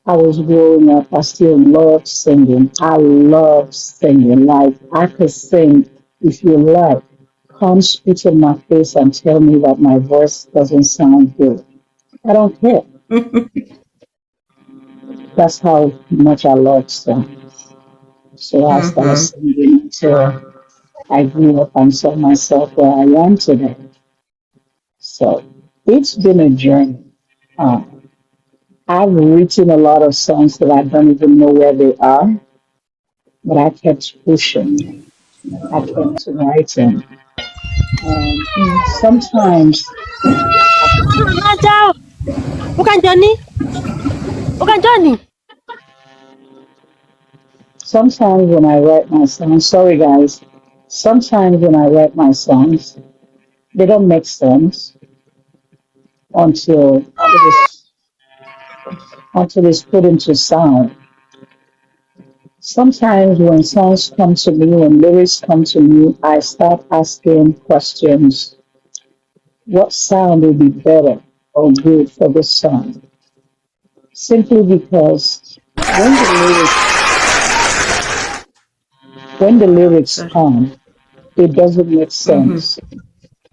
I was growing up, I still loved singing. I love singing. Like I could sing if you like. Come spit in my face and tell me that my voice doesn't sound good. I don't care. That's how much I love song. So I started Mm-hmm. singing until I grew up and saw myself where I am today. So it's been a journey. Uh, I've written a lot of songs that I don't even know where they are, but I kept pushing. I kept writing. Sometimes, Aja, bukan Johnny, bukan Johnny. sometimes when I write my songs, sorry guys, sometimes when I write my songs, they don't make sense until it is put into sound. Sometimes when songs come to me, when lyrics come to me, I start asking questions. What sound would be better or good for this song? Simply because when the lyrics Sorry. come, it doesn't make Mm-hmm. sense.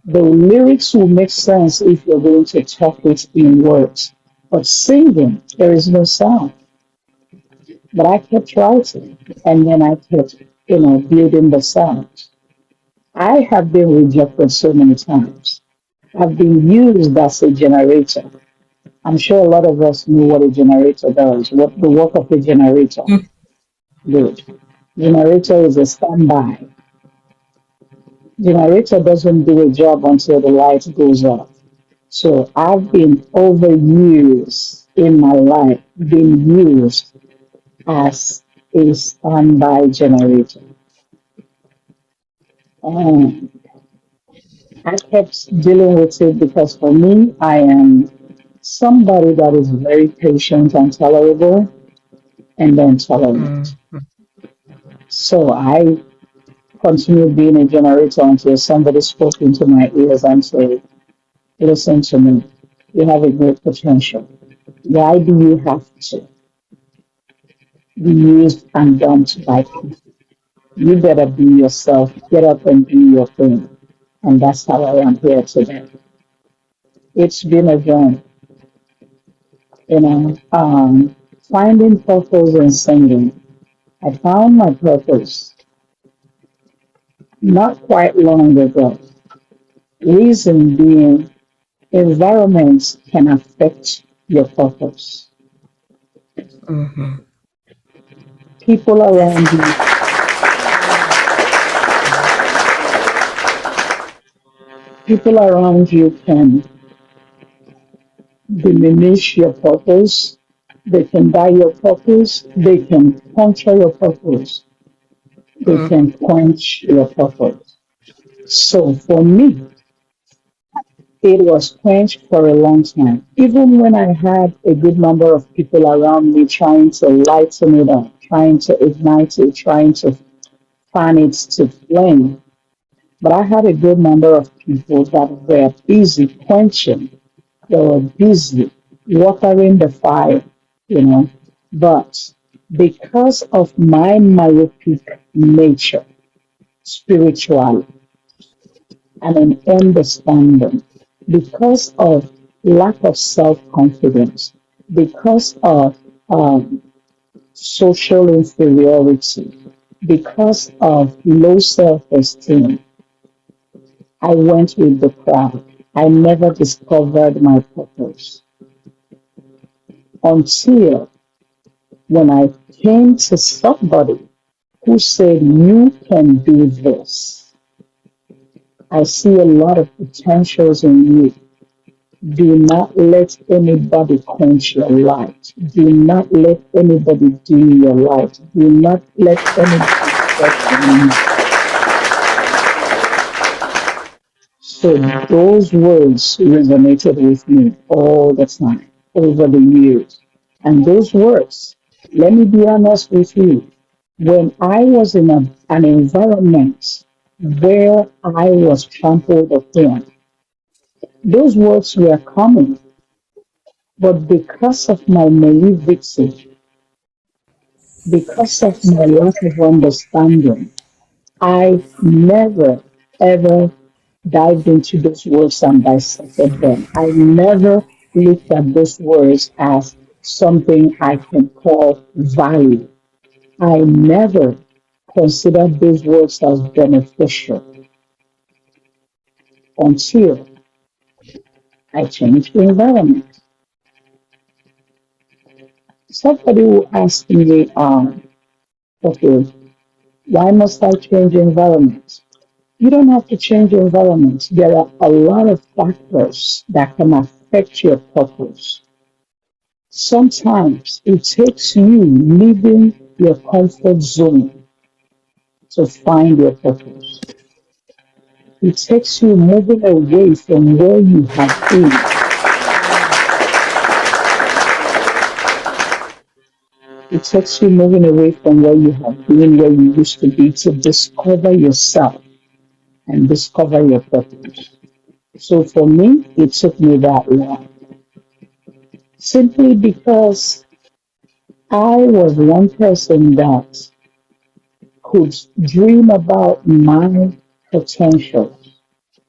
The lyrics will make sense if you're going to talk it in words. But singing, there is no sound. But I kept writing and then I kept, building the sound. I have been rejected so many times. I've been used as a generator. I'm sure a lot of us know what a generator does, what the work of a generator. Good. Generator is a standby. Generator doesn't do a job until the light goes off. So I've been over years in my life being used as a standby generator. And I kept dealing with it because for me, I am somebody that is very patient and tolerable and then tolerant. Mm-hmm. So I continued being a generator until somebody spoke into my ears and said, listen to me, you have a great potential. Why do you have to be used and dumped by people? You better be yourself, get up and do your thing. And that's how I am here today. It's been a journey, finding purpose in singing. I found my purpose not quite long ago. Reason being, environments can affect your purpose. Mm-hmm. People around you, Definitely. people around you can diminish your purpose. They can die your purpose. They can puncture your purpose. They Mm. can quench your purpose. So for me, it was quenched for a long time. Even when I had a good number of people around me trying to lighten it up, trying to ignite it, trying to fan it to flame. But I had a good number of people that were busy quenching, they were busy watering the fire, you know. But because of my myopic nature, spiritually, and an understanding, because of lack of self confidence, because of social inferiority, because of low self esteem, I went with the crowd. I never discovered my purpose until when I came to somebody who said, you can do this. I see a lot of potentials in you. Do not let anybody quench your light. Do not let anybody dim your light. Do not let anybody stop you. So those words resonated with me all the time over the years. And those words, let me be honest with you, when I was in an environment where I was trampled upon, those words were coming. But because of my naivety, because of my lack of understanding, I never ever dived into those words and dissected them. I never looked at those words as something I can call value. I never considered those words as beneficial until I changed the environment. Somebody will ask me, okay, why must I change the environment? You don't have to change the environment. There are a lot of factors that can affect your purpose. Sometimes it takes you leaving your comfort zone to find your purpose. It takes you moving away from where you have been. It takes you moving away from where you have been, where you used to be, to discover yourself and discover your purpose. So for me, it took me that long. Simply because I was one person that could dream about my potential,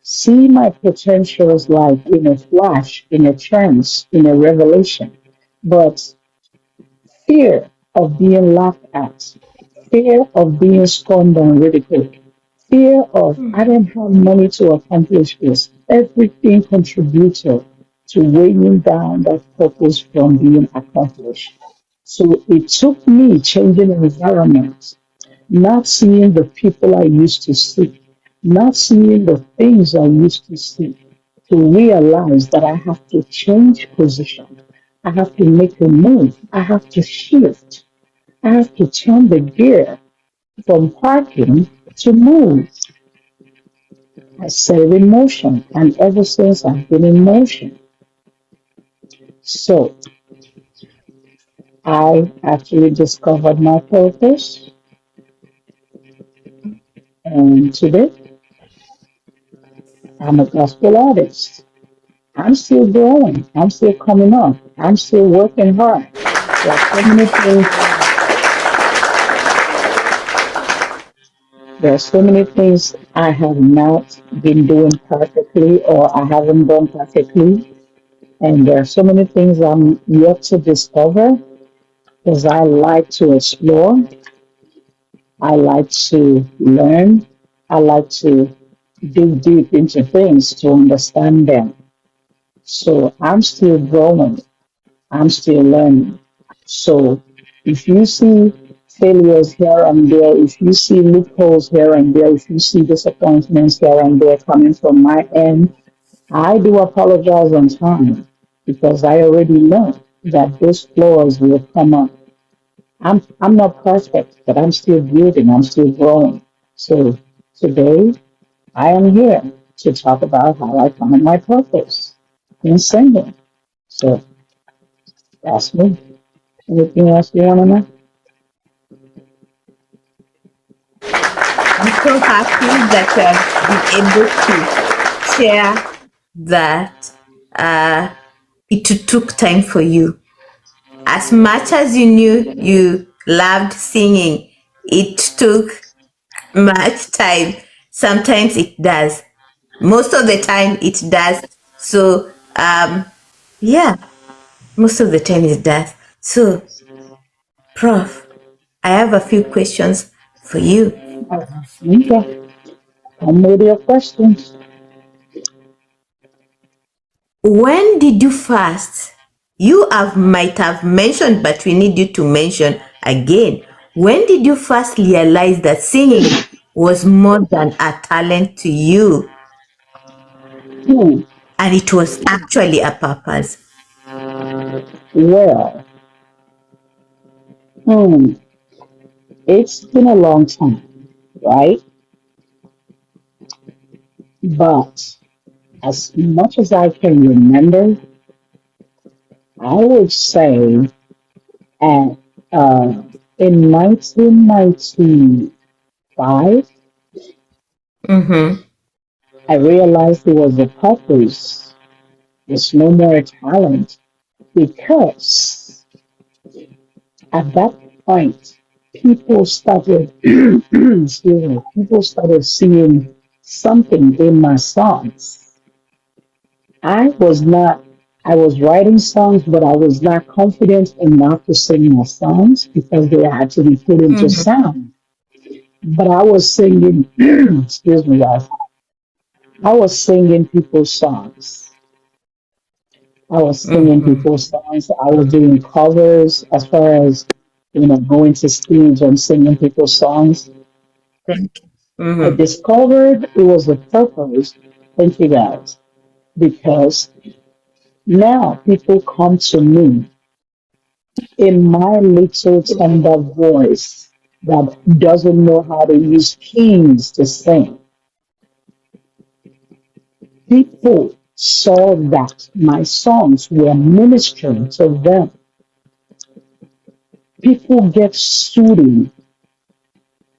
see my potentials like in a flash, in a trance, in a revelation. But fear of being laughed at, fear of being scorned and ridiculed, fear of I don't have money to accomplish this, everything contributed to weighing down that purpose from being accomplished. So it took me changing environments, not seeing the people I used to see, not seeing the things I used to see, to realize that I have to change position. I have to make a move. I have to shift. I have to turn the gear from parking to move. I set it in motion, and ever since I've been in motion. So I actually discovered my purpose, and today I'm a gospel artist. I'm still growing. I'm still coming up. I'm still working hard. There are so many things. There are so many things I have not been doing perfectly, or I haven't done perfectly, and there are so many things I'm yet to discover because I like to explore. I like to learn. I like to dig deep into things to understand them. So I'm still growing. I'm still learning. So if you see failures here and there, if you see loopholes here and there, if you see disappointments here and there coming from my end, I do apologize on time because I already know that those flaws will come up. I'm not perfect, but I'm still building, I'm still growing. So today I am here to talk about how I found my purpose in singing. So that's me. Anything else you want to know? I'm so happy that you have been able to share that uh, it took time for you. As much as you knew you loved singing, it took much time. Sometimes it does. Most of the time it does. So, yeah, most of the time it does. So, Prof, I have a few questions for you. Okay. I'm with your questions. When did you first? You have might have mentioned, but we need you to mention again. When did you first realize that singing was more than a talent to you Hmm. and it was actually a purpose? Well, hmm. It's been a long time, right? But as much as I can remember, I would say at in 1995, Mm-hmm. I realized it was a purpose. It's no more a talent. because at that point, people started, excuse me, people started seeing something in my songs. I was not, I was writing songs, but I was not confident enough to sing my songs because they had to be put into Mm-hmm. sound. But I was singing, excuse me, guys, I was singing people's songs. I was singing Mm-hmm. people's songs. I was doing covers as far as, going to stage and singing people's songs. Thank you. I Mm-hmm. discovered it was a purpose. Thank you guys. Because now people come to me in my little tender voice that doesn't know how to use keys to sing. People saw that my songs were ministering to them. People get soothing.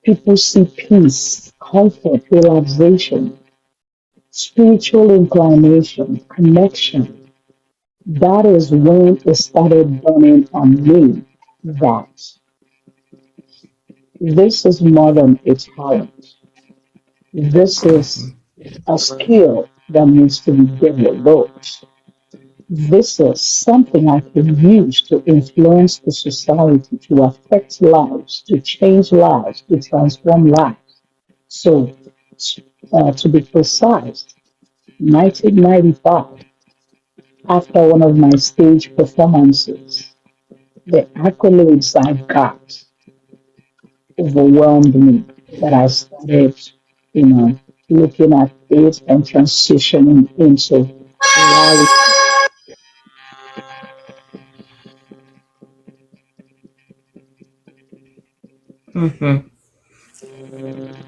People see peace, comfort, relaxation, spiritual inclination, connection. That is when it started dawning on me that this is more than a talent. This is a skill that needs to be developed. This is something I can use to influence the society, to affect lives, to change lives, to transform lives. So, to be precise, 1995, after one of my stage performances, the accolades I got overwhelmed me that I started, looking at it and transitioning into reality. Mm-hmm.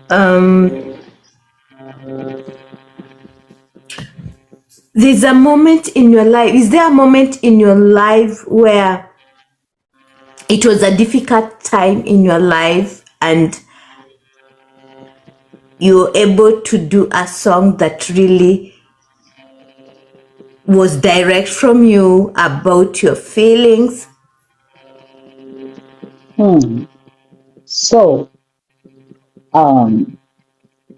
Um, there's a moment in your life. Is there a moment in your life where it was a difficult time in your life and you were able to do a song that really was direct from you about your feelings? Hmm. So, um,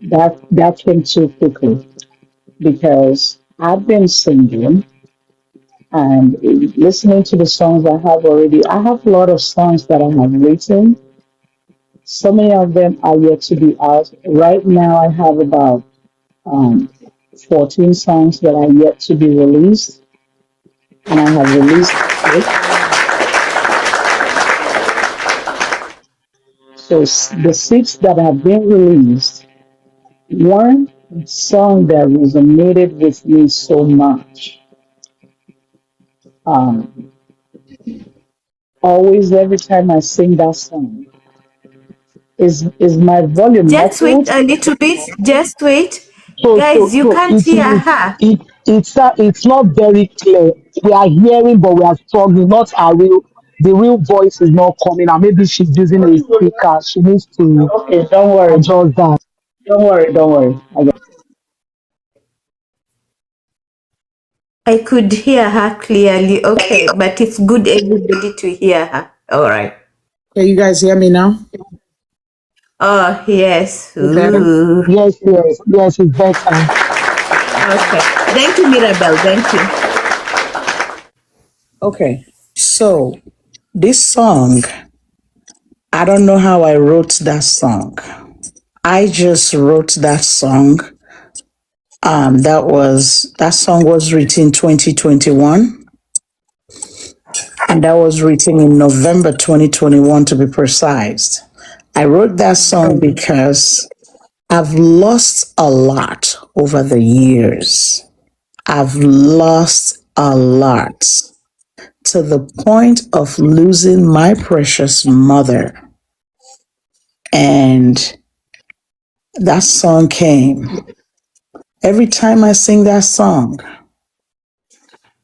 that came too quickly because I've been singing and listening to the songs I have already. I have a lot of songs that I have written. So many of them are yet to be out. Right now, I have about um, 14 songs that are yet to be released, and I have released six. So the six that have been released, one song that resonated with me so much. Um, always, every time I sing that song, is my volume Just wait muffled? a little bit. Just wait. So, Guys, so, you so can't it hear is, her. it's not very clear. We are hearing, but we are struggling. Not our real, the real voice is not coming. And maybe she's using a speaker. She needs to Okay, don't worry. adjust that. Don't worry, don't worry. I could hear her clearly. Okay, but it's good everybody to hear her. All right. Can you guys hear me now? Oh, yes. Is it better? Ooh. Yes, yes, yes, it's better. Okay. Thank you, Mirabel. Thank you. Okay. So this song, I don't know how I wrote that song. I just wrote that song. That song was written 2021, and that was written in November 2021 to be precise. I wrote that song because I've lost a lot over the years. I've lost a lot to the point of losing my precious mother. And that song came. Every time I sing that song,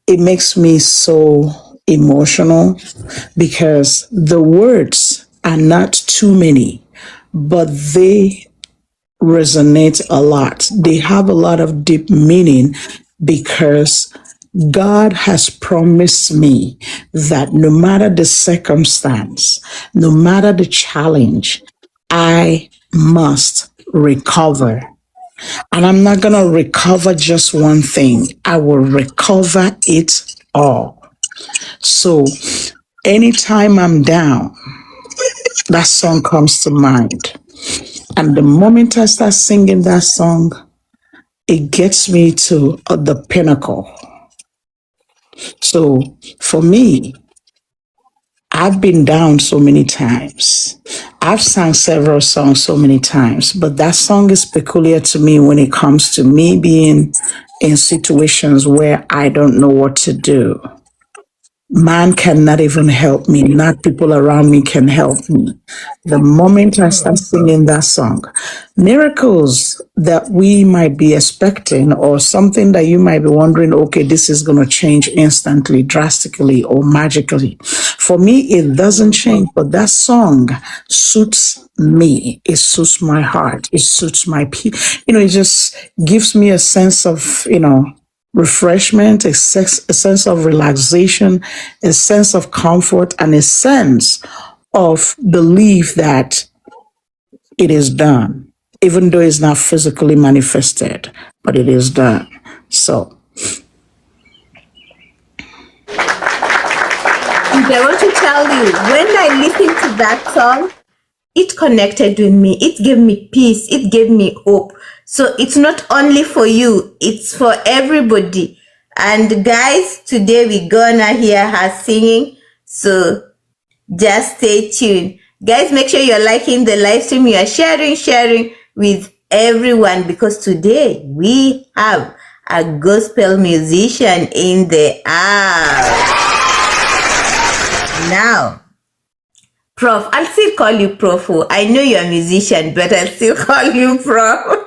it makes me so emotional because the words are not too many, but they resonate a lot. They have a lot of deep meaning because God has promised me that no matter the circumstance, no matter the challenge, I must recover. And I'm not going to recover just one thing. I will recover it all. So anytime I'm down, that song comes to mind. And the moment I start singing that song, it gets me to the pinnacle. So for me, I've been down so many times. I've sung several songs so many times, but that song is peculiar to me when it comes to me being in situations where I don't know what to do. Man cannot even help me. Not people around me can help me. The moment I start singing that song, miracles that we might be expecting, or something that you might be wondering, okay, this is going to change instantly, drastically, or magically. For me, it doesn't change, but that song suits me. It suits my heart. It suits my people. It just gives me a sense of, refreshment, a sense of relaxation, a sense of comfort, and a sense of belief that it is done, even though it's not physically manifested, but it is done. So, And I want to tell you, when I listened to that song, it connected with me. It gave me peace. It gave me hope. So it's not only for you, it's for everybody. And guys, today we're gonna hear her singing. So just stay tuned. Guys, make sure you're liking the live stream. You are sharing with everyone, because today we have a gospel musician in the house. Now, Prof, I'll still call you Prof. I know you're a musician, but I'll still call you Prof.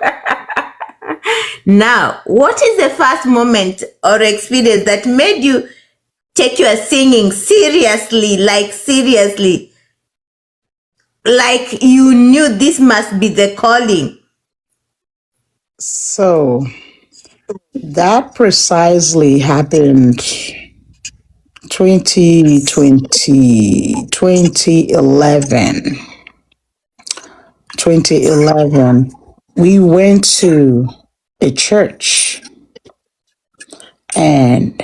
Now, what is the first moment or experience that made you take your singing seriously, like you knew this must be the calling? so that precisely happened 2020, 2011. We went to a church, and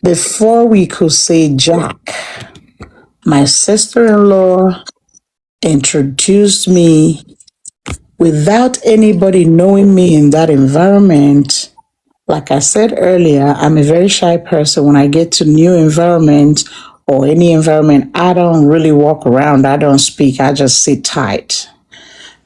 before we could say Jack, my sister-in-law introduced me without anybody knowing me in that environment. Like I said earlier, I'm a very shy person. When I get to new environment or any environment, I don't really walk around. I don't speak. I just sit tight.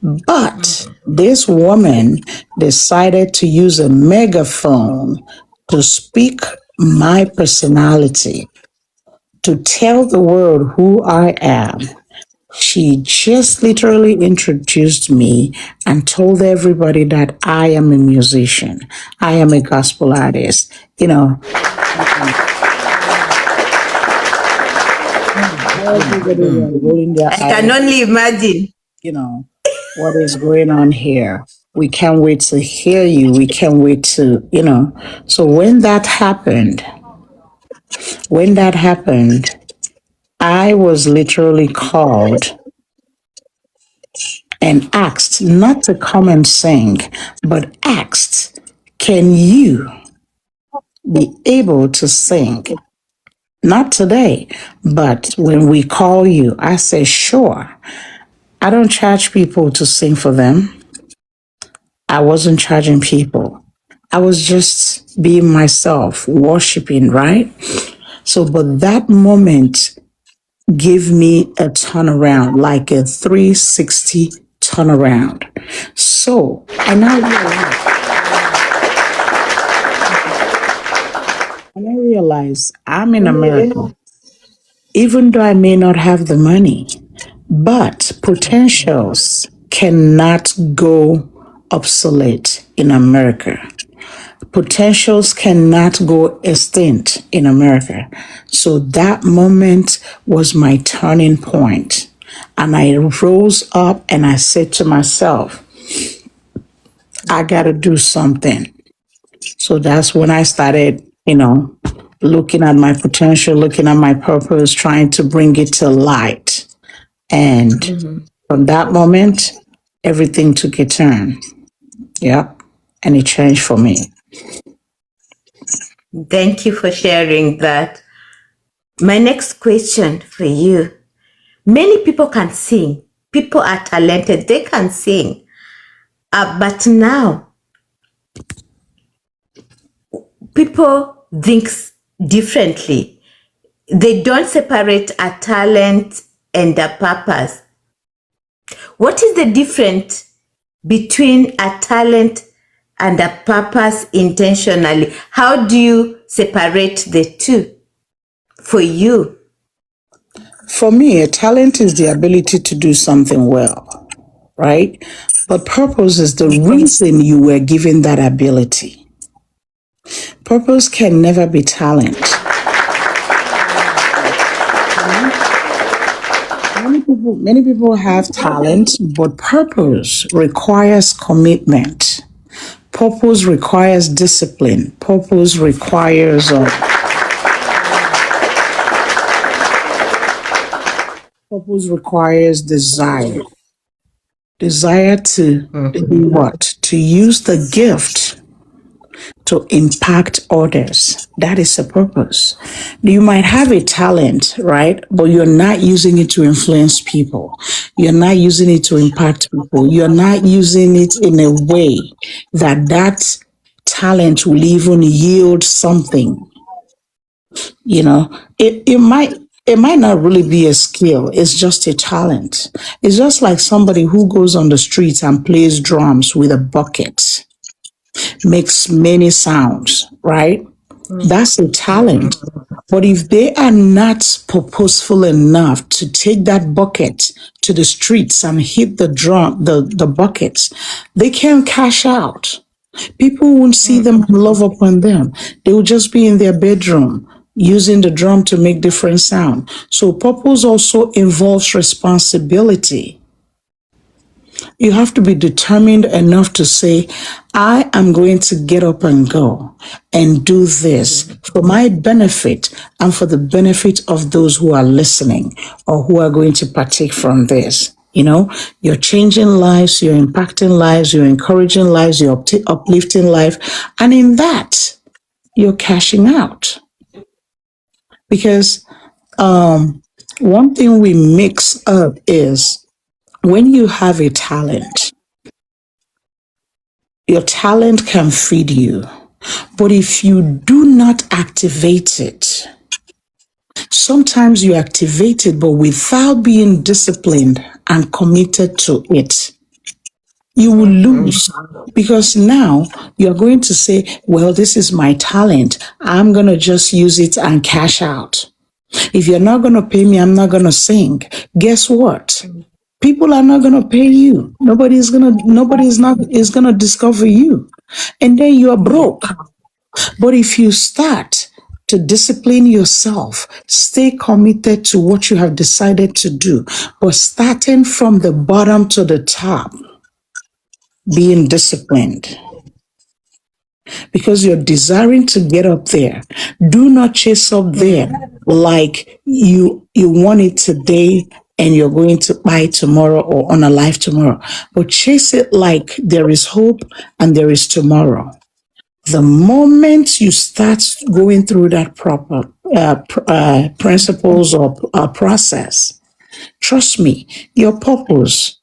But this woman decided to use a megaphone to speak my personality, to tell the world who I am. She just literally introduced me and told everybody that I am a musician. I am a gospel artist. Everybody was rolling their I eyes, can only imagine. you know, what is going on here? We can't wait to hear you. We can't wait to. So when that happened, I was literally called and asked not to come and sing, but asked, can you be able to sing? Not today, but when we call you. I said, sure. I don't charge people to sing for them. I wasn't charging people. I was just being myself, worshiping, right? So, but that moment gave me a turnaround, like a 360 turnaround. So, I now realize I'm in America, even though I may not have the money, but potentials cannot go obsolete in America. Potentials cannot go extinct in America. So that moment was my turning point. And I rose up and I said to myself, I got to do something. So that's when I started you know, looking at my potential, looking at my purpose, trying to bring it to light. And from that moment, everything took a turn. Yep. And it changed for me. Thank you for sharing that. My next question for you. Many people can sing. People are talented. They can sing. But now, people think differently. They don't separate a talent and a purpose. What is the difference between a talent and a purpose intentionally? How do you separate the two for you? For me, a talent is the ability to do something well, right? But purpose is the reason you were given that ability. Purpose can never be talent. Many people have talent, but purpose requires commitment. Purpose requires discipline. Purpose requires desire. Desire to do what? To use the gift to impact others. That is a purpose. You might have a talent, right? But you're not using it to influence people. You're not using it to impact people. You're not using it in a way that talent will even yield something. You know, it might not really be a skill. It's just a talent. It's just like somebody who goes on the streets and plays drums with a bucket, makes many sounds, right? That's a talent. But if they are not purposeful enough to take that bucket to the streets and hit the buckets, they can't cash out. People won't see them and love upon them. They will just be in their bedroom using the drum to make different sound. So purpose also involves responsibility. You have to be determined enough to say, I am going to get up and go and do this for my benefit and for the benefit of those who are listening or who are going to partake from this. You know, you're changing lives, you're impacting lives, you're encouraging lives, you're uplifting life. And in that, you're cashing out. Because one thing we mix up is when you have a talent, your talent can feed you. But if you do not activate it, sometimes you activate it, but without being disciplined and committed to it, you will lose. Because now you're going to say, well, this is my talent. I'm going to just use it and cash out. If you're not going to pay me, I'm not going to sing. Guess what? People are not going to pay you. Nobody is going to discover you. And then you are broke. But if you start to discipline yourself, stay committed to what you have decided to do, but starting from the bottom to the top, being disciplined because you're desiring to get up there. Do not chase up there like you want it today and you're going to buy tomorrow or on a life tomorrow, but chase it like there is hope and there is tomorrow. The moment you start going through that proper principles or process, trust me, your purpose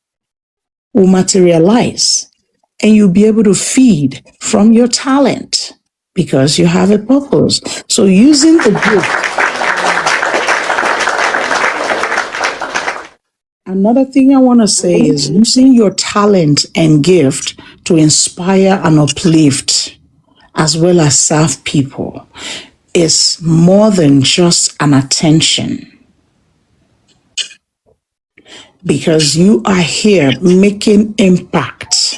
will materialize and you'll be able to feed from your talent because you have a purpose. So using the gift. Another thing I want to say is using your talent and gift to inspire and uplift as well as serve people is more than just an attention. Because you are here making impact.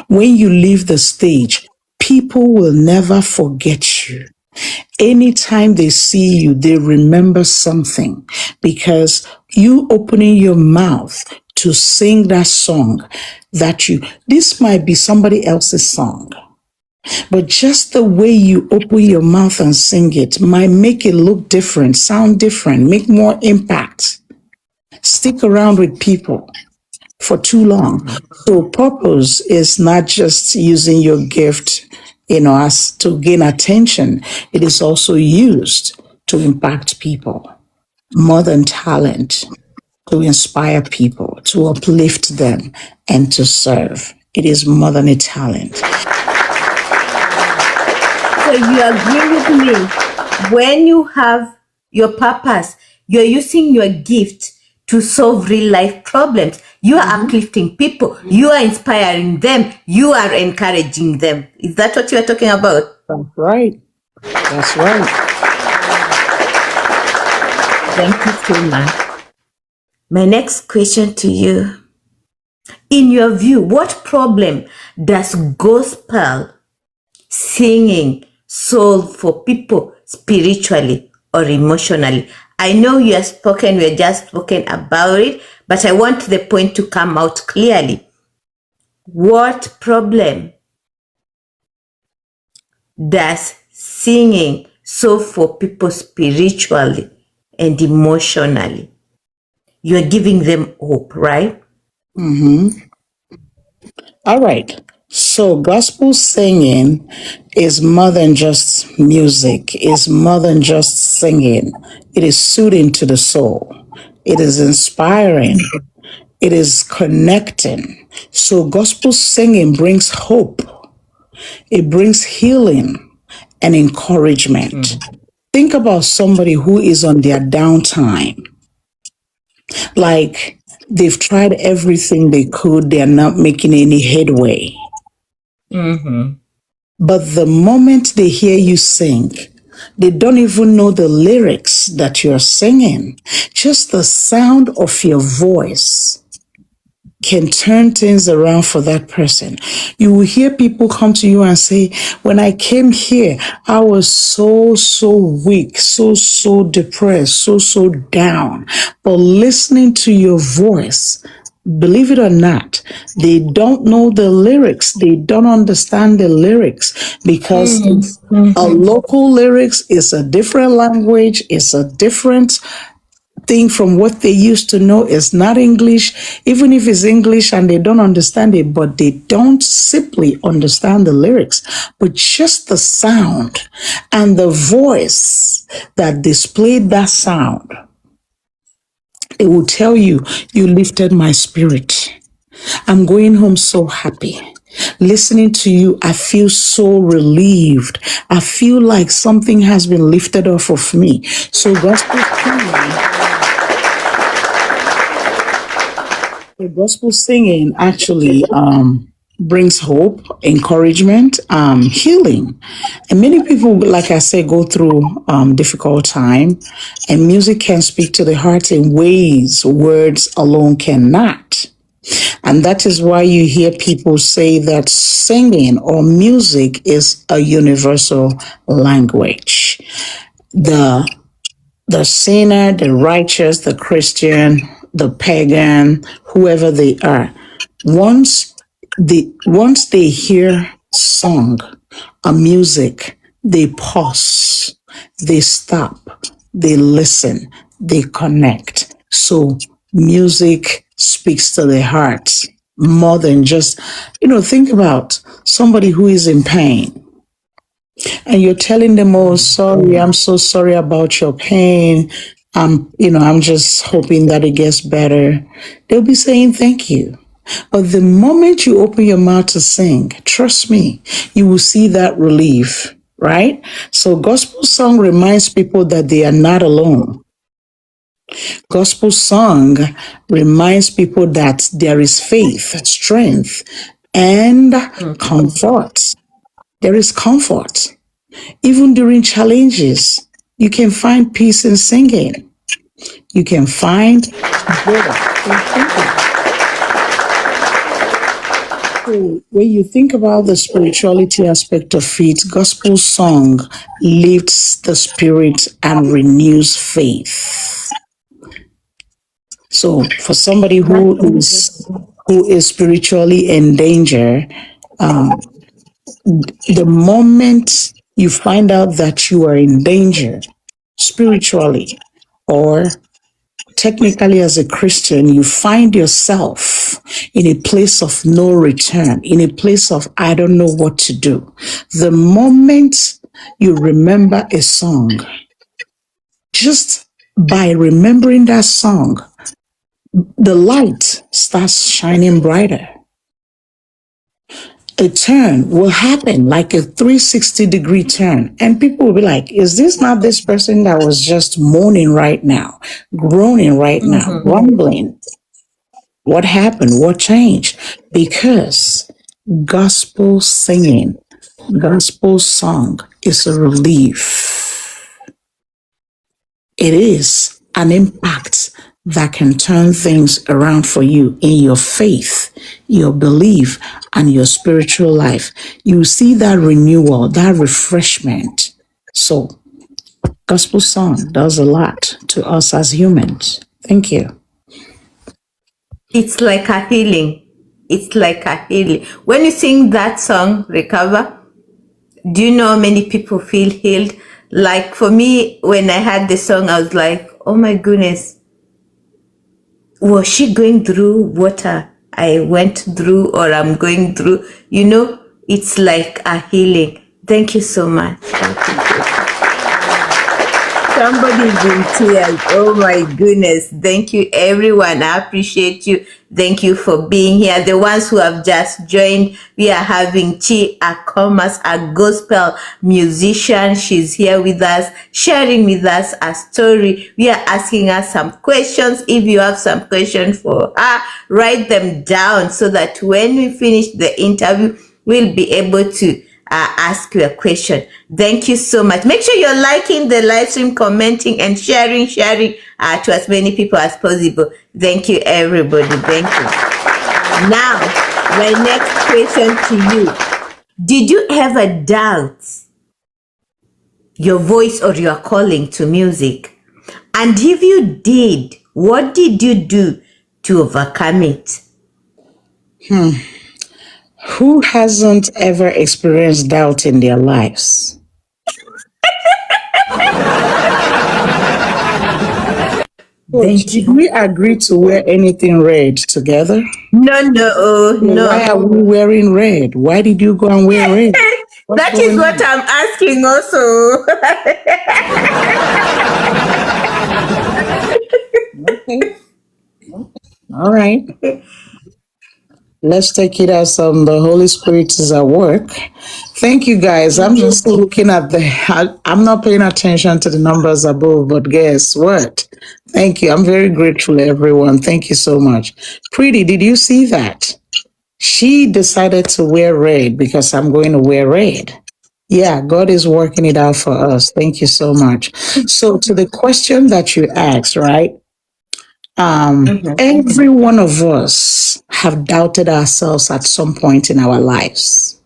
When you leave the stage, people will never forget you. Anytime they see you, they remember something because you opening your mouth to sing that song this might be somebody else's song. But just the way you open your mouth and sing it might make it look different, sound different, make more impact. Stick around with people for too long. So purpose is not just using your gift, as to gain attention. It is also used to impact people more than talent, to inspire people, to uplift them, and to serve. It is more than a talent. So you agree with me? When you have your purpose, you're using your gift to solve real life problems. You are uplifting people. You are inspiring them. You are encouraging them. Is that what you are talking about? That's right. That's right. Thank you so much. My next question to you. In your view, what problem does gospel singing solve for people spiritually or emotionally? I know we're just spoken about it, but I want the point to come out clearly. What problem does singing solve for people spiritually and emotionally? You're giving them hope, right? All right. So gospel singing is more than just music, is more than just singing. It is soothing to the soul. It is inspiring. It is connecting. So gospel singing brings hope. It brings healing and encouragement. Think about somebody who is on their downtime. Like they've tried everything they could, they're not making any headway. But the moment they hear you sing, they don't even know the lyrics that you're singing. Just the sound of your voice can turn things around for that person. You will hear people come to you and say, when I came here, I was so weak, so depressed, so down. But listening to your voice, believe it or not, they don't know the lyrics. They don't understand the lyrics because a local lyrics is a different language, it's a different thing from what they used to know. Is not English, even if it's English and they don't understand it, but they don't simply understand the lyrics, but just the sound and the voice that displayed that sound. It will tell you, you lifted my spirit. I'm going home so happy. Listening to you, I feel so relieved. I feel like something has been lifted off of me. So gospel singing actually brings hope, encouragement, healing. And many people, like I said, go through difficult time, and music can speak to the heart in ways words alone cannot. And that is why you hear people say that singing or music is a universal language. The sinner, the righteous, the Christian, the pagan, whoever they are, once they hear song or music, they pause, they stop, they listen, they connect. So music speaks to their hearts more than just, think about somebody who is in pain and you're telling them, oh, sorry, I'm so sorry about your pain. I'm just hoping that it gets better. They'll be saying thank you. But the moment you open your mouth to sing, trust me, you will see that relief, right? So gospel song reminds people that they are not alone. Gospel song reminds people that there is faith, strength, and comfort. There is comfort. Even during challenges, you can find peace in singing. You can find joy in singing. So when you think about the spirituality aspect of it, gospel song lifts the spirit and renews faith. So for somebody who is spiritually in danger, the moment you find out that you are in danger spiritually or technically as a Christian, you find yourself in a place of no return, in a place of I don't know what to do. The moment you remember a song, just by remembering that song, the light starts shining brighter. A turn will happen, like a 360-degree turn. And people will be like, is this not this person that was just moaning right now, groaning right now, grumbling? What happened? What changed? Because gospel singing, gospel song is a relief. It is an impact that can turn things around for you in your faith, your belief, and your spiritual life. You see that renewal, that refreshment. So, gospel song does a lot to us as humans. Thank you. It's like a healing. It's like a healing. When you sing that song, Recover, do you know how many people feel healed? Like for me, when I heard the song, I was like, oh my goodness, was she going through what I went through or I'm going through? You know, it's like a healing. Thank you so much. Somebody's in tears. Oh my goodness. Thank you, everyone. I appreciate you. Thank you for being here. The ones who have just joined, we are having Chi Akomas, a gospel musician. She's here with us, sharing with us a story. We are asking her some questions. If you have some questions for her, write them down so that when we finish the interview, we'll be able to ask you a question. Thank you so much. Make sure you're liking the live stream, commenting, and sharing to as many people as possible. Thank you, everybody. Thank you. Now, my next question to you. Did you ever doubt your voice or your calling to music? And if you did, what did you do to overcome it? Who hasn't ever experienced doubt in their lives? Coach, Thank did you. we agree to wear anything red together? No, So why are no. we wearing red? Why did you go and wear red? What's That is going what on? I'm asking also. Okay. All right. Let's take it as the Holy Spirit is at work. Thank you, guys. I'm just looking at I'm not paying attention to the numbers above, but guess what? Thank you. I'm very grateful, everyone. Thank you so much. Pretty, did you see that? She decided to wear red because I'm going to wear red. Yeah, God is working it out for us. Thank you so much. So, to the question that you asked, right? Every one of us have doubted ourselves at some point in our lives.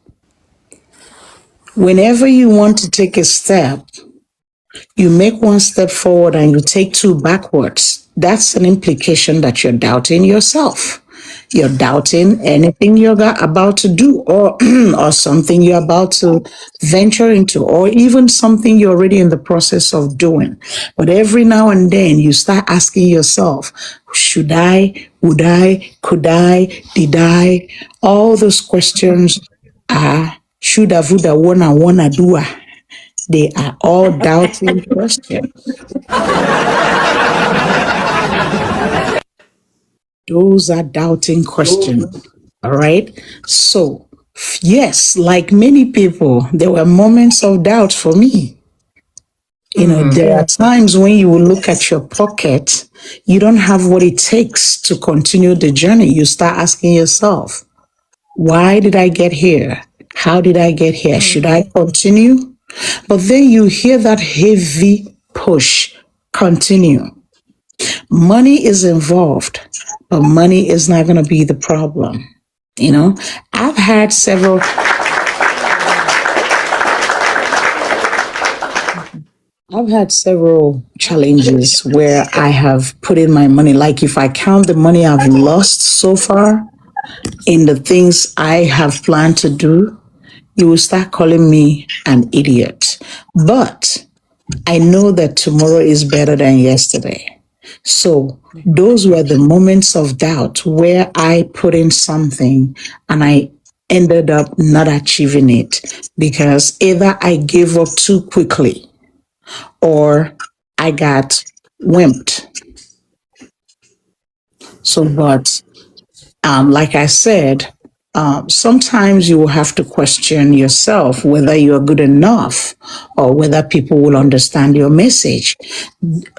Whenever you want to take a step, you make one step forward and you take two backwards. That's an implication that you're doubting yourself. You're doubting anything you're about to do or or something you're about to venture into or even something you're already in the process of doing. But every now and then you start asking yourself, should I, would I, could I, did I? All those questions are shoulda, woulda, wanna, do. They are all doubting questions. Those are doubting questions. All right. So, yes, like many people, there were moments of doubt for me. You know, there are times when you will look at your pocket, you don't have what it takes to continue the journey. You start asking yourself, why did I get here? How did I get here? Should I continue? But then you hear that heavy push, continue. Money is involved, but money is not going to be the problem. You know, I've had several I've had several challenges where I have put in my money. Like if I count the money I've lost so far in the things I have planned to do, you will start calling me an idiot. But I know that tomorrow is better than yesterday. So those were the moments of doubt where I put in something and I ended up not achieving it because either I gave up too quickly or I got wimped. So, but like I said, sometimes you will have to question yourself whether you're good enough or whether people will understand your message.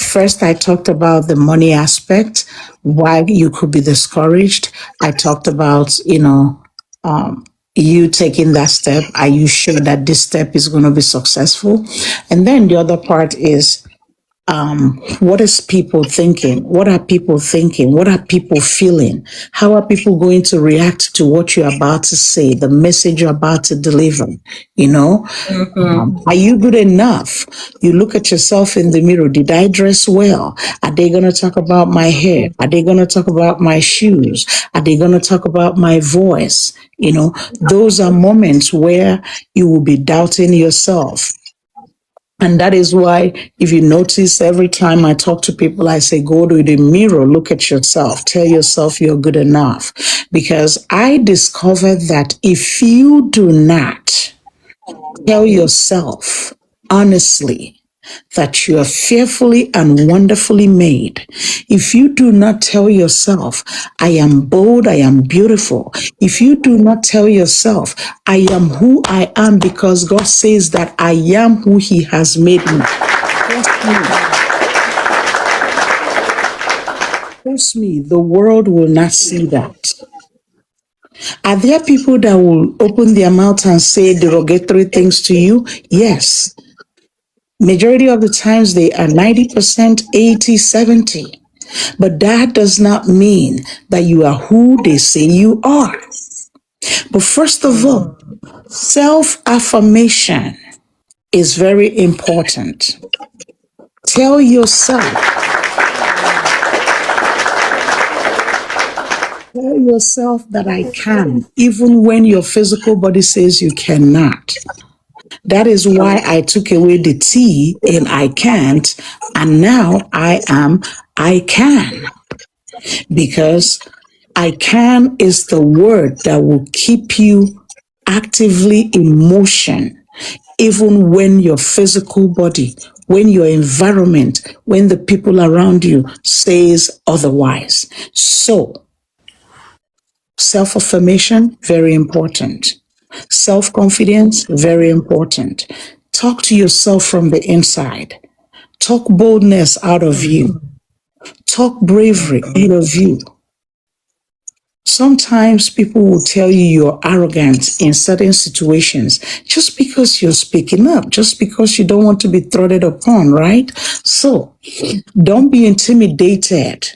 First, I talked about the money aspect, why you could be discouraged. I talked about, you taking that step. Are you sure that this step is going to be successful? And then the other part is, what is people thinking? What are people thinking? What are people feeling? How are people going to react to what you're about to say, the message you're about to deliver? You know, are you good enough? You look at yourself in the mirror. Did I dress well? Are they going to talk about my hair? Are they going to talk about my shoes? Are they going to talk about my voice? You know, those are moments where you will be doubting yourself. And that is why, if you notice, every time I talk to people, I say, go to the mirror, look at yourself, tell yourself you're good enough. Because I discovered that if you do not tell yourself honestly that you are fearfully and wonderfully made, if you do not tell yourself, I am bold, I am beautiful, if you do not tell yourself, I am who I am because God says that I am who He has made me, trust me, the world will not see that. Are there people that will open their mouth and say derogatory things to you? Yes. Majority of the times they are 90%, 80, 70. But that does not mean that you are who they say you are. But first of all, self-affirmation is very important. Tell yourself that I can, even when your physical body says you cannot. That is why I took away the T in I can't, and now I can. Because I can is the word that will keep you actively in motion, even when your physical body, when your environment, when the people around you says otherwise. So, self-affirmation, very important. Self-confidence, very important. Talk to yourself from the inside. Talk boldness out of you. Talk bravery out of you. Sometimes people will tell you you're arrogant in certain situations just because you're speaking up, just because you don't want to be trodden upon, right? So don't be intimidated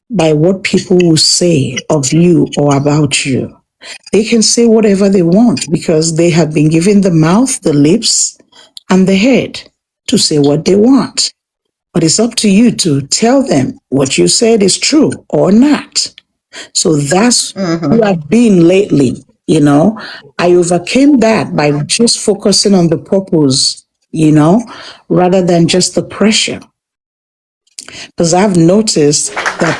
by what people will say of you or about you. They can say whatever they want because they have been given the mouth, the lips, and the head to say what they want. But it's up to you to tell them what you said is true or not. So that's who I've been lately. I overcame that by just focusing on the purpose, rather than just the pressure. Because I've noticed that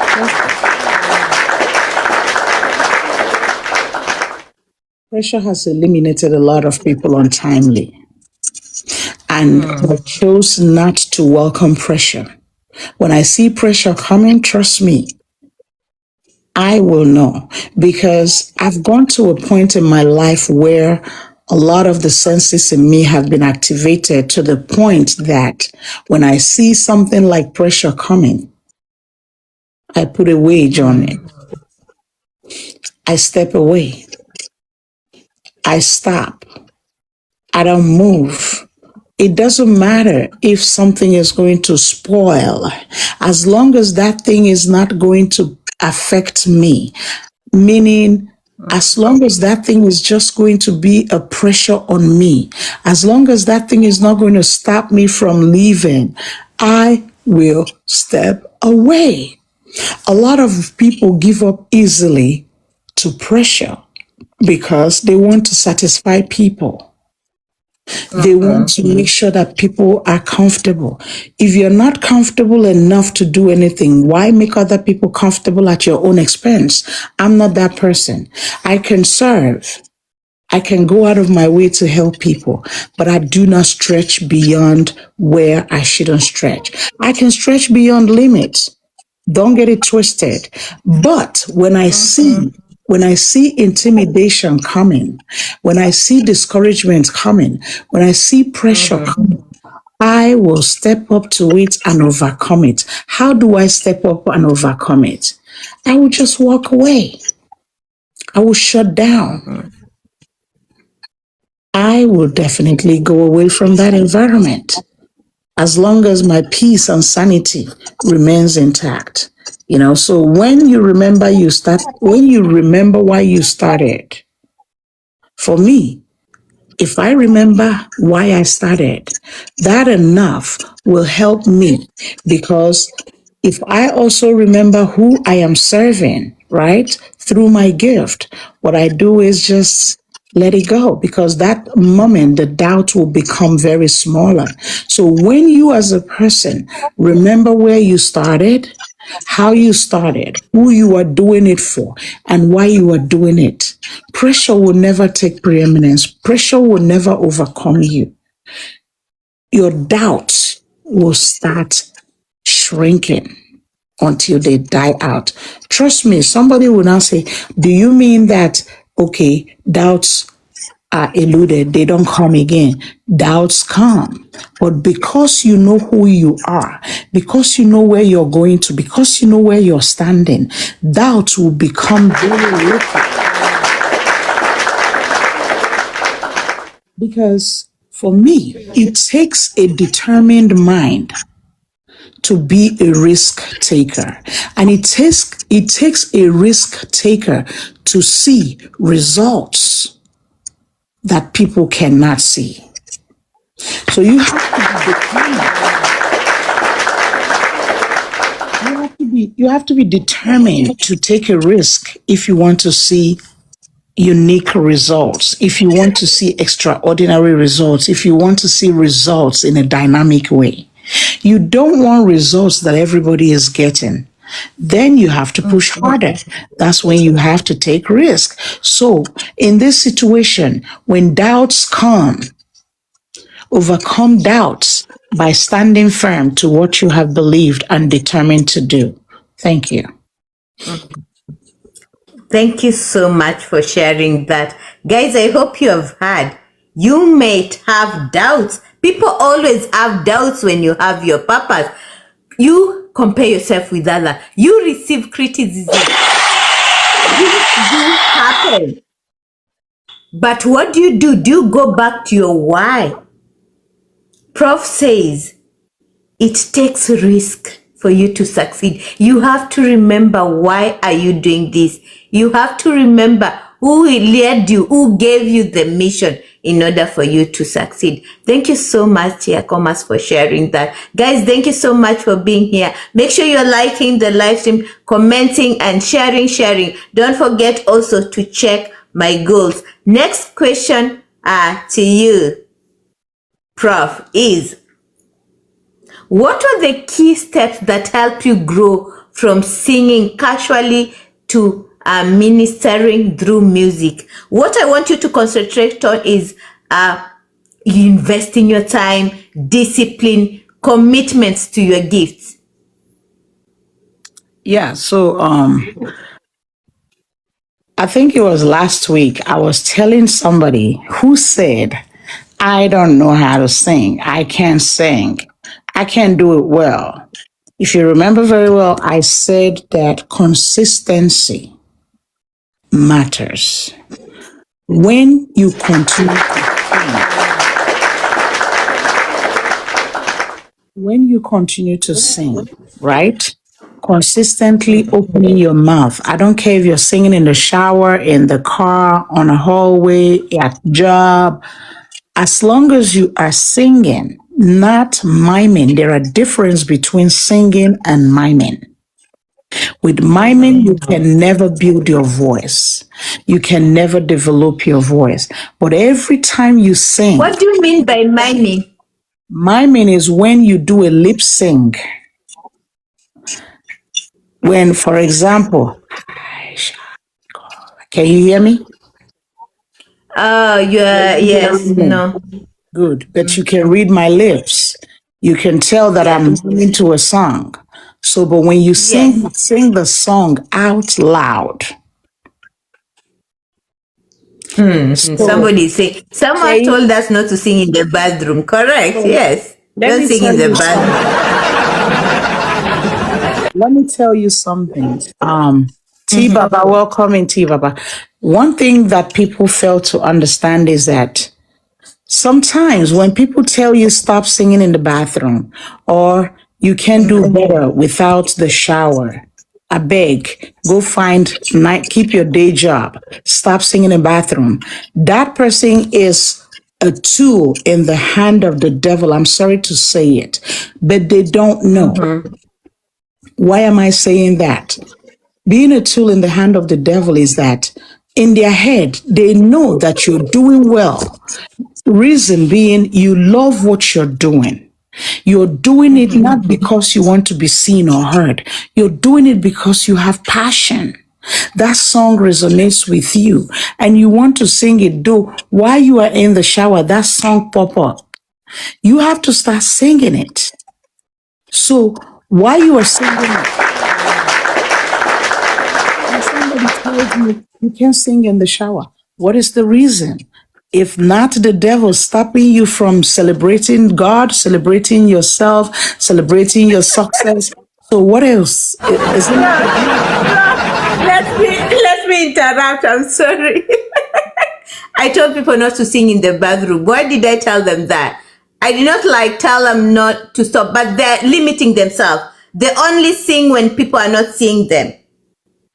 pressure has eliminated a lot of people untimely. And I chose not to welcome pressure. When I see pressure coming, trust me, I will know because I've gone to a point in my life where a lot of the senses in me have been activated to the point that when I see something like pressure coming, I put a wage on it. I step away. I stop. I don't move. It doesn't matter if something is going to spoil, as long as that thing is not going to affect me. Meaning, as long as that thing is just going to be a pressure on me, as long as that thing is not going to stop me from leaving, I will step away. A lot of people give up easily to pressure. because they want to satisfy people. They want to make sure that people are comfortable. If you're not comfortable enough to do anything, why make other people comfortable at your own expense? I'm not that person. I can serve. I can go out of my way to help people, but I do not stretch beyond where I shouldn't stretch. I can stretch beyond limits. Don't get it twisted. But when I see intimidation coming, when I see discouragement coming, when I see pressure coming, I will step up to it and overcome it. How do I step up and overcome it? I will just walk away. I will shut down. I will definitely go away from that environment as long as my peace and sanity remains intact. So when you remember when you remember why you started, for me, if I remember why I started, that enough will help me, because if I also remember who I am serving, right, through my gift, what I do is just let it go, because that moment the doubt will become very smaller. So when you as a person remember where you started, how you started, who you are doing it for, and why you are doing it, pressure will never take preeminence. Pressure will never overcome you. Your doubts will start shrinking until they die out. Trust me, somebody will now say, do you mean that, okay, doubts are eluded, they don't come again? Doubts come. But because you know who you are, because you know where you're going to, because you know where you're standing, doubts will become very little. Because for me, it takes a determined mind to be a risk taker. And it takes a risk taker to see results that people cannot see. So you have to be determined to take a risk if you want to see unique results, if you want to see extraordinary results, if you want to see results in a dynamic way. You don't want results that everybody is getting. Then you have to push harder. That's when you have to take risk. So in this situation, when doubts come, overcome doubts by standing firm to what you have believed and determined to do. Thank you. Thank you so much for sharing that. Guys, I hope you have heard. You may have doubts. People always have doubts when you have your purpose. You compare yourself with others. You receive criticism. Things do happen. But what do? Do you go back to your why? Prof says it takes risk for you to succeed. You have to remember, why are you doing this? You have to remember who led you, who gave you the mission in order for you to succeed. Thank you so much, Chi Akomas, for sharing that. Guys, thank you so much for being here. Make sure you're liking the live stream, commenting and sharing. Don't forget also to check my goals. Next question to you, Prof, is what are the key steps that help you grow from singing casually to ministering through music? What I want you to concentrate on is you investing your time, discipline, commitments to your gifts. Yeah, so I think it was last week I was telling somebody who said, I don't know how to sing. I can't sing. I can't do it well. If you remember very well, I said that consistency matters. When you continue to sing, right? Consistently opening your mouth. I don't care if you're singing in the shower, in the car, on a hallway, at job. As long as you are singing, not miming, there are difference between singing and miming. With miming, you can never build your voice. you can never develop your voice. But every time you sing, What do you mean by miming? miming is when you do a lip sync. When, for example, can you hear me? Oh, yes, no. Good, but you can read my lips. You can tell that Yeah. I'm into a song. So, but when you Yes. sing the song out loud. So, Somebody say, someone okay, told us not to sing in the bathroom. Correct. so Yes. let Don't me sing tell in the you bathroom. something. Let me tell you something. T Baba, welcome in T Baba. One thing that people fail to understand is that sometimes when people tell you stop singing in the bathroom or you can do better without the shower, I beg, go find night, keep your day job, stop singing in the bathroom. That person is a tool in the hand of the devil. I'm sorry to say it, but they don't know. Why am I saying that? Being a tool in the hand of the devil is that in their head, they know that you're doing well. Reason being, you love what you're doing. You're doing it not because you want to be seen or heard. You're doing it because you have passion. That song resonates with you and you want to sing it. Though while you are in the shower, that song pop up. You have to start singing it. So while you are singing it, and somebody tells you you can't sing in the shower, what is the reason? If not the devil stopping you from celebrating God, celebrating yourself, celebrating your success. So what else? Is it not the devil? Let me interrupt. I'm sorry. I told people not to sing in the bathroom. Why did I tell them that? I did not like tell them not to stop, but they're limiting themselves. They only sing when people are not seeing them.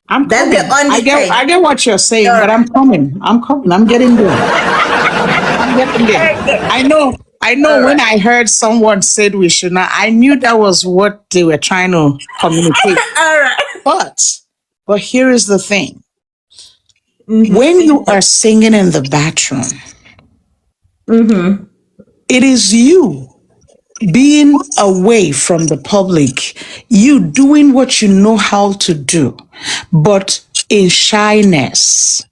I'm That's the coming. I only get time. I get what you're saying, All but I'm coming. I'm coming. I'm getting there. I'm getting there. right. Okay. I know All when right. I heard someone said we should not, I knew that was what they were trying to communicate. All right. But but here is the thing. When you are singing in the bathroom, it is you being away from the public, you doing what you know how to do, but in shyness.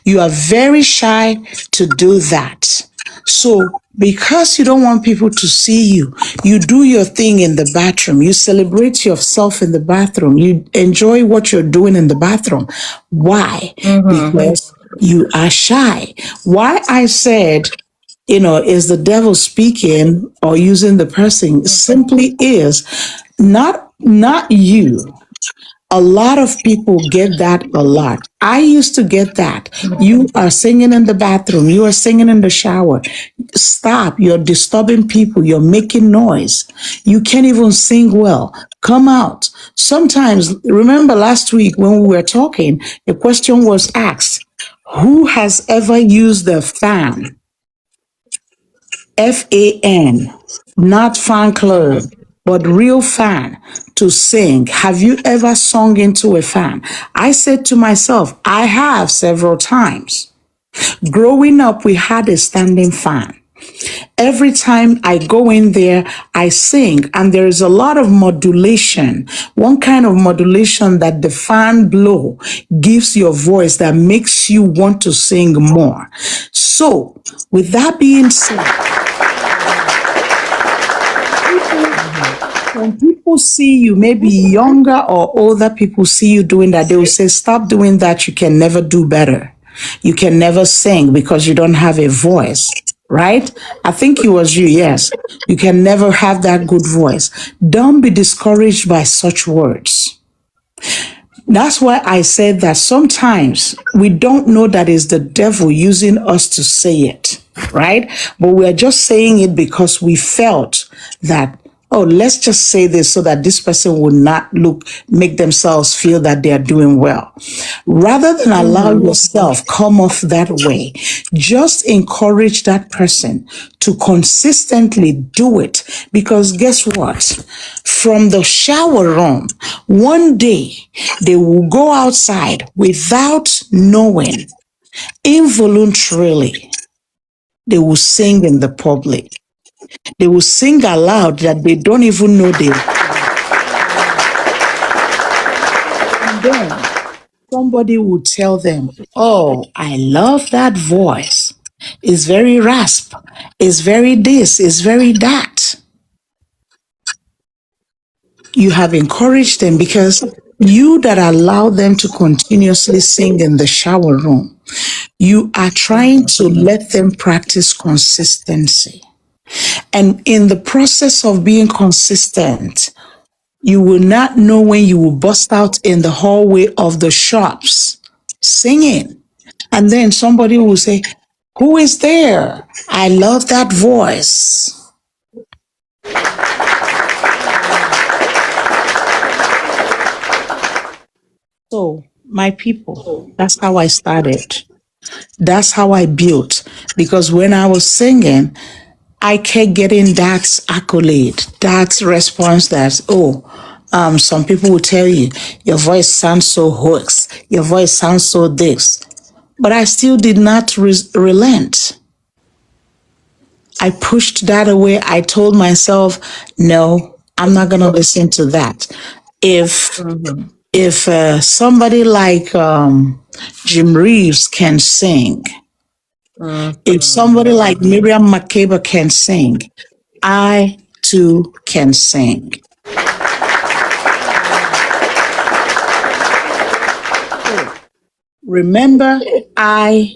You are very shy to do that. So, because you don't want people to see you, you do your thing in the bathroom. You celebrate yourself in the bathroom. You enjoy what you're doing in the bathroom. Why? Because you are shy. Why I said, is the devil speaking or using the person simply is not you. A lot of people get that a lot. I used to get that. You are singing in the bathroom, you are singing in the shower. Stop. You're disturbing people. You're making noise. You can't even sing well. Come out. Sometimes, remember last week when we were talking, a question was asked, who has ever used the fan? FAN, not fan club, but real fan to sing. Have you ever sung into a fan? I said to myself, I have several times. Growing up, we had a standing fan. Every time I go in there, I sing, and there is a lot of modulation. One kind of modulation that the fan blow gives your voice that makes you want to sing more. So, with that being said, when people see you, maybe younger or older people see you doing that, they will say, stop doing that. You can never do better. You can never sing because you don't have a voice, right? I think it was you, yes. You can never have that good voice. Don't be discouraged by such words. That's why I said that sometimes we don't know that it's the devil using us to say it, right? But we're just saying it because we felt that oh, let's just say this so that this person would not make themselves feel that they are doing well. Rather than allow yourself come off that way, just encourage that person to consistently do it. Because guess what? From the shower room, one day they will go outside without knowing, involuntarily, they will sing in the public. They will sing aloud that they don't even know they. And then somebody will tell them, oh, I love that voice. It's very rasp. It's very this. It's very that. You have encouraged them because you that allow them to continuously sing in the shower room, you are trying to let them practice consistency. And in the process of being consistent, you will not know when you will bust out in the hallway of the shops singing. And then somebody will say, who is there? I love that voice. So, my people, that's how I started. That's how I built. Because when I was singing, I kept getting that accolade, that response that, oh, some people will tell you, your voice sounds so hoarse, your voice sounds so this. But I still did not relent. I pushed that away. I told myself, no, I'm not going to listen to that. If somebody like Jim Reeves can sing, if somebody like Miriam Makeba can sing, I too can sing. Remember, I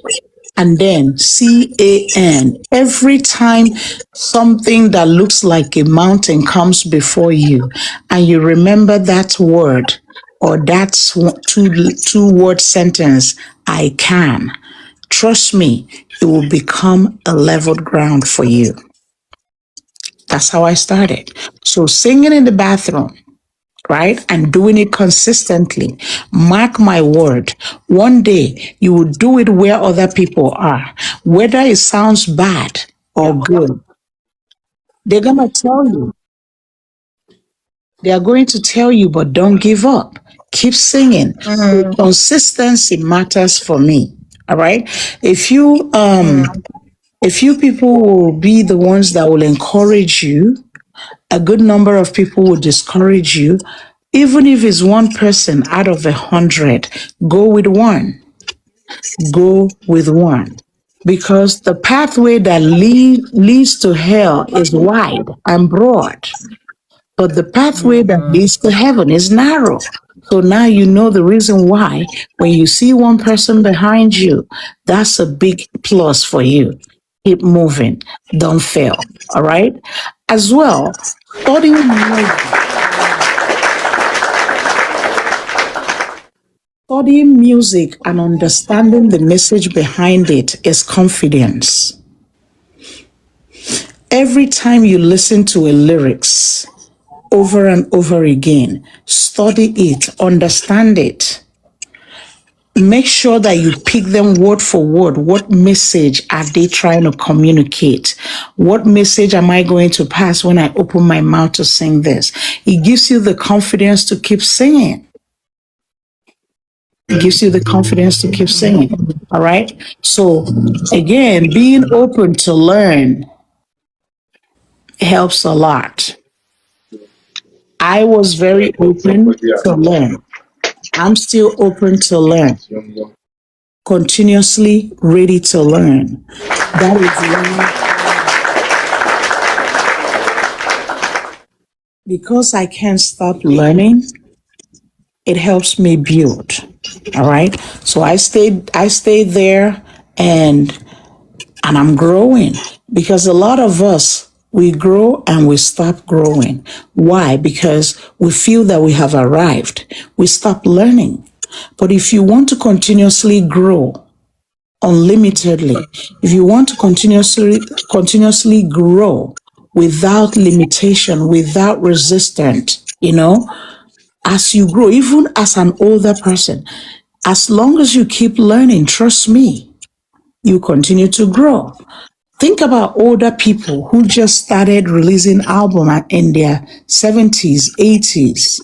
and then CAN. Every time something that looks like a mountain comes before you, and you remember that word or that two word sentence, I can. Trust me, it will become a leveled ground for you. That's how I started. So singing in the bathroom, right? And doing it consistently. Mark my word. One day you will do it where other people are. Whether it sounds bad or good, they're going to tell you. They are going to tell you, but don't give up. Keep singing. Consistency matters for me. All right. A few people will be the ones that will encourage you. A good number of people will discourage you. Even if it's one person out of 100, go with one. Go with one. Because the pathway that leads to hell is wide and broad, but the pathway that leads to heaven is narrow. So now you know the reason why when you see one person behind you, that's a big plus for you. Keep moving. Don't fail. All right. As well, studying studying music and understanding the message behind it is confidence. Every time you listen to a lyrics over and over again, study it, understand it. Make sure that you pick them word for word. What message are they trying to communicate? What message am I going to pass when I open my mouth to sing this? It gives you the confidence to keep singing. It gives you the confidence to keep singing. All right. So again, being open to learn helps a lot. I was very open to learn. I'm still open to learn. Continuously ready to learn. That is why, because I can't stop learning, it helps me build. All right. So I stayed there and I'm growing because a lot of us, we grow and we stop growing. Why? Because we feel that we have arrived. We stop learning. But if you want to continuously grow unlimitedly, if you want to continuously grow without limitation, without resistance, as you grow, even as an older person, as long as you keep learning, trust me, you continue to grow. Think about older people who just started releasing albums in their 70s, 80s.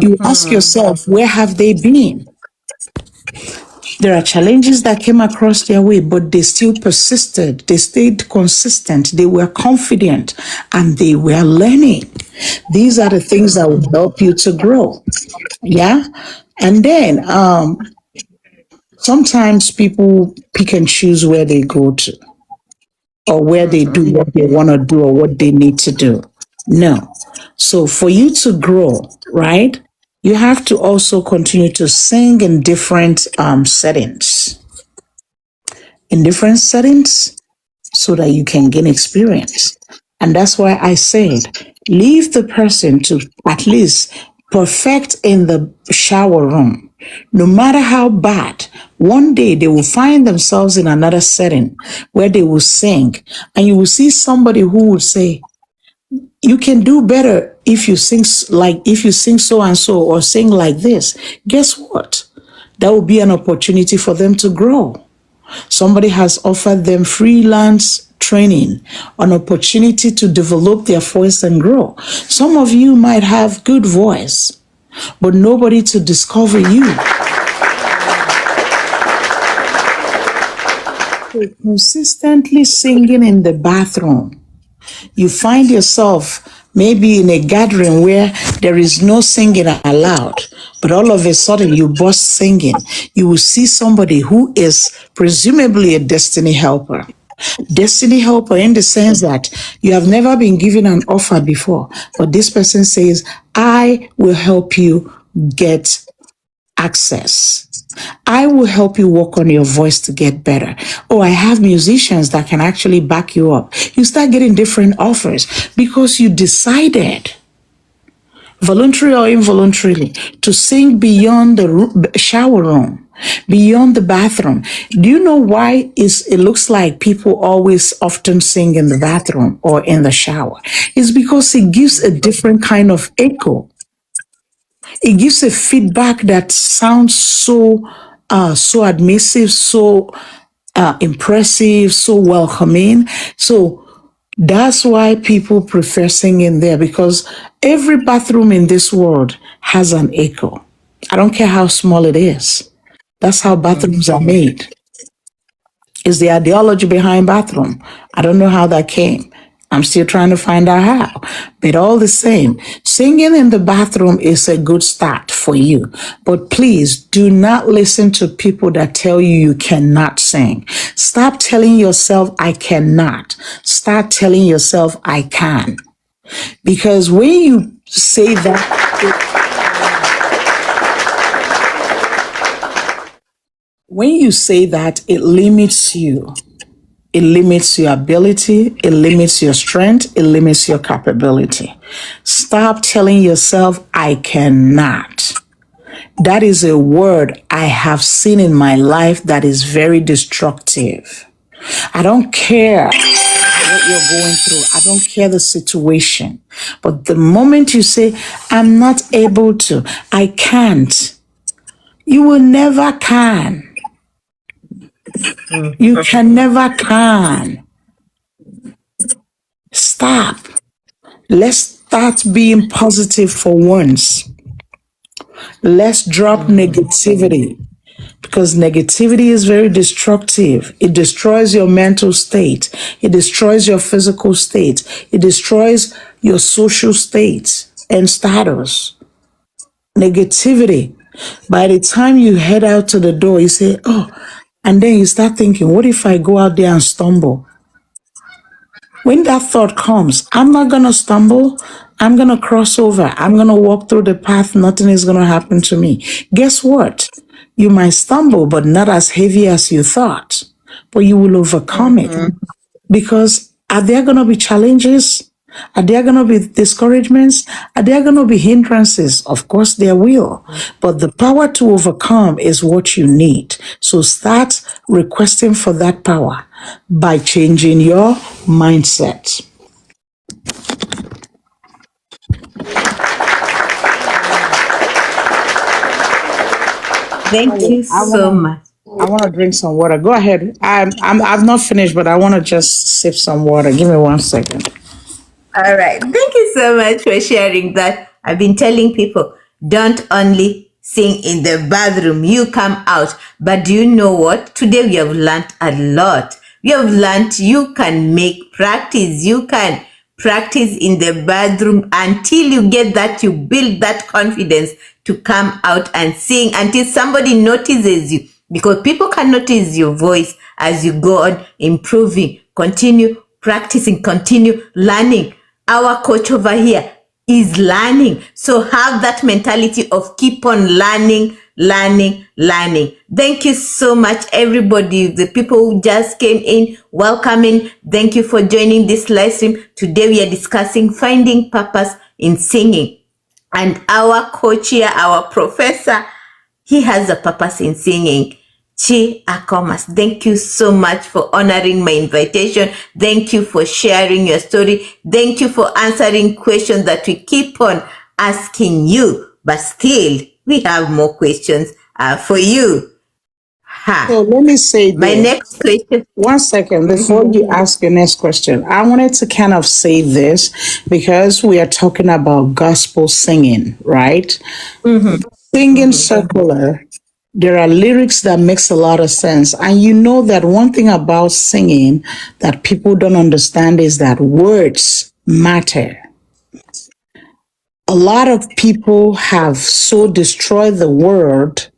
You ask yourself, where have they been? There are challenges that came across their way, but they still persisted. They stayed consistent. They were confident and they were learning. These are the things that will help you to grow. Yeah. And then sometimes people pick and choose where they go to or where they do what they want to do or what they need to do. No. So for you to grow, right, you have to also continue to sing in different settings. In different settings so that you can gain experience. And that's why I said, leave the person to at least perfect in the shower room. No matter how bad, one day they will find themselves in another setting where they will sing. And you will see somebody who will say, you can do better if you sing if you sing so and so or sing like this. Guess what? That will be an opportunity for them to grow. Somebody has offered them freelance training, an opportunity to develop their voice and grow. Some of you might have good voice, but nobody to discover you. Consistently singing in the bathroom. You find yourself maybe in a gathering where there is no singing allowed, but all of a sudden you burst singing. You will see somebody who is presumably a destiny helper. Destiny helper in the sense that you have never been given an offer before, but this person says, I will help you get access. I will help you work on your voice to get better. Oh, I have musicians that can actually back you up. You start getting different offers because you decided, voluntarily or involuntarily, to sing beyond the shower room, beyond the bathroom. Do you know why it looks like people always often sing in the bathroom or in the shower? It's because it gives a different kind of echo. It gives a feedback that sounds so admissive, so impressive, so welcoming. So that's why people prefer singing there, because every bathroom in this world has an echo. I don't care how small it is. That's how bathrooms are made. Is the ideology behind bathroom. I don't know how that came. I'm still trying to find out how. But all the same, singing in the bathroom is a good start for you. But please do not listen to people that tell you you cannot sing. Stop telling yourself, I cannot. Start telling yourself, I can. Because when you say that, it limits you. It limits your ability, it limits your strength, it limits your capability. Stop telling yourself, I cannot. That is a word I have seen in my life that is very destructive. I don't care what you're going through, I don't care the situation. But the moment you say, I'm not able to, I can't, you will never can. You can never can. Stop. Let's start being positive for once. Let's drop negativity, because negativity is very destructive. It destroys your mental state. It destroys your physical state. It destroys your social state and status. Negativity. By the time you head out to the door, you say, oh, and then you start thinking, what if I go out there and stumble? When that thought comes, I'm not going to stumble. I'm going to cross over. I'm going to walk through the path. Nothing is going to happen to me. Guess what? You might stumble, but not as heavy as you thought, but you will overcome it. Because are there going to be challenges? Are there going to be discouragements? Are there going to be hindrances? Of course there will. But the power to overcome is what you need. So start requesting for that power. by changing your mindset. Thank you so much. I wanna drink some water. Go ahead. I've not finished, but I wanna just sip some water. Give me 1 second. All right. Thank you so much for sharing that. I've been telling people don't only sing in the bathroom, you come out. But do you know what? Today we have learned a lot. We have learned you can make practice. You can practice in the bathroom until you get that, you build that confidence to come out and sing until somebody notices you, because people can notice your voice as you go on improving. Continue practicing, continue learning. Our coach over here is learning. So have that mentality of keep on learning, learning, learning. Thank you so much, everybody. The people who just came in, welcoming. Thank you for joining this live stream. Today we are discussing finding purpose in singing. And our coach here, our professor, he has a purpose in singing. Chi Akomas, thank you so much for honoring my invitation. Thank you for sharing your story. Thank you for answering questions that we keep on asking you. But still, we have more questions for you. So Ha. let me say My this. next question. 1 second before you ask your next question. I wanted to kind of say this because we are talking about gospel singing, right? Singing circular, there are lyrics that makes a lot of sense. And you know that one thing about singing that people don't understand is that words matter. A lot of people have so destroyed the world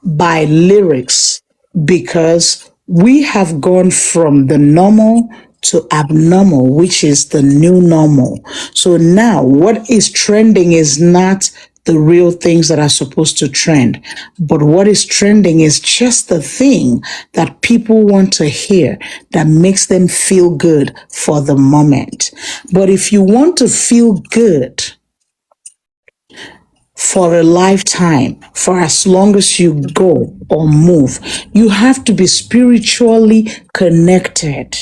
by lyrics because we have gone from the normal to abnormal, which is the new normal. So now what is trending is not the real things that are supposed to trend, but what is trending is just the thing that people want to hear that makes them feel good for the moment. But if you want to feel good for a lifetime, for as long as you go or move, you have to be spiritually connected.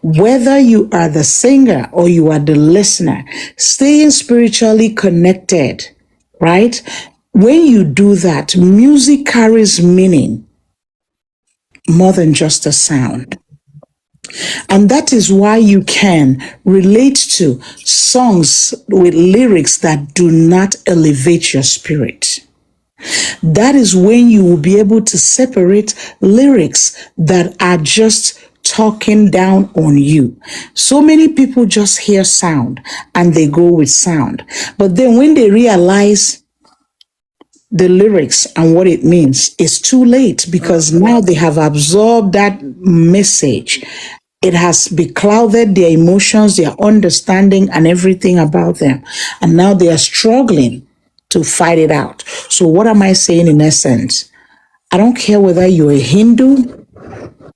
Whether you are the singer or you are the listener, staying spiritually connected, right? When you do that, music carries meaning more than just a sound. And that is why you can relate to songs with lyrics that do not elevate your spirit. That is when you will be able to separate lyrics that are just talking down on you. So many people just hear sound and they go with sound. But then when they realize the lyrics and what it means, it's too late because now they have absorbed that message. It has beclouded their emotions, their understanding, and everything about them. And now they are struggling to fight it out. So, what am I saying in essence? I don't care whether you're a Hindu,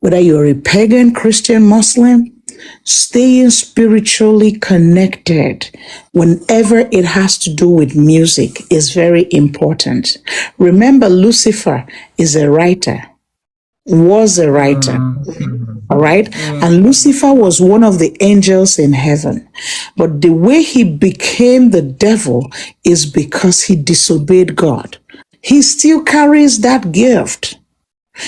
whether you're a pagan, Christian, Muslim, staying spiritually connected whenever it has to do with music is very important. Remember, Lucifer is a writer, was a writer. All right. And Lucifer was one of the angels in heaven. But the way he became the devil is because he disobeyed God. He still carries that gift.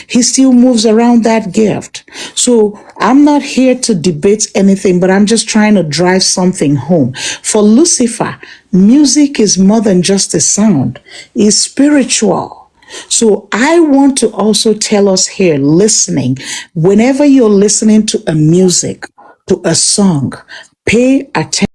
He still moves around that gift. So I'm not here to debate anything, but I'm just trying to drive something home. For Lucifer, music is more than just a sound, it's spiritual. So I want to also tell us here listening, whenever you're listening to a music, to a song, pay attention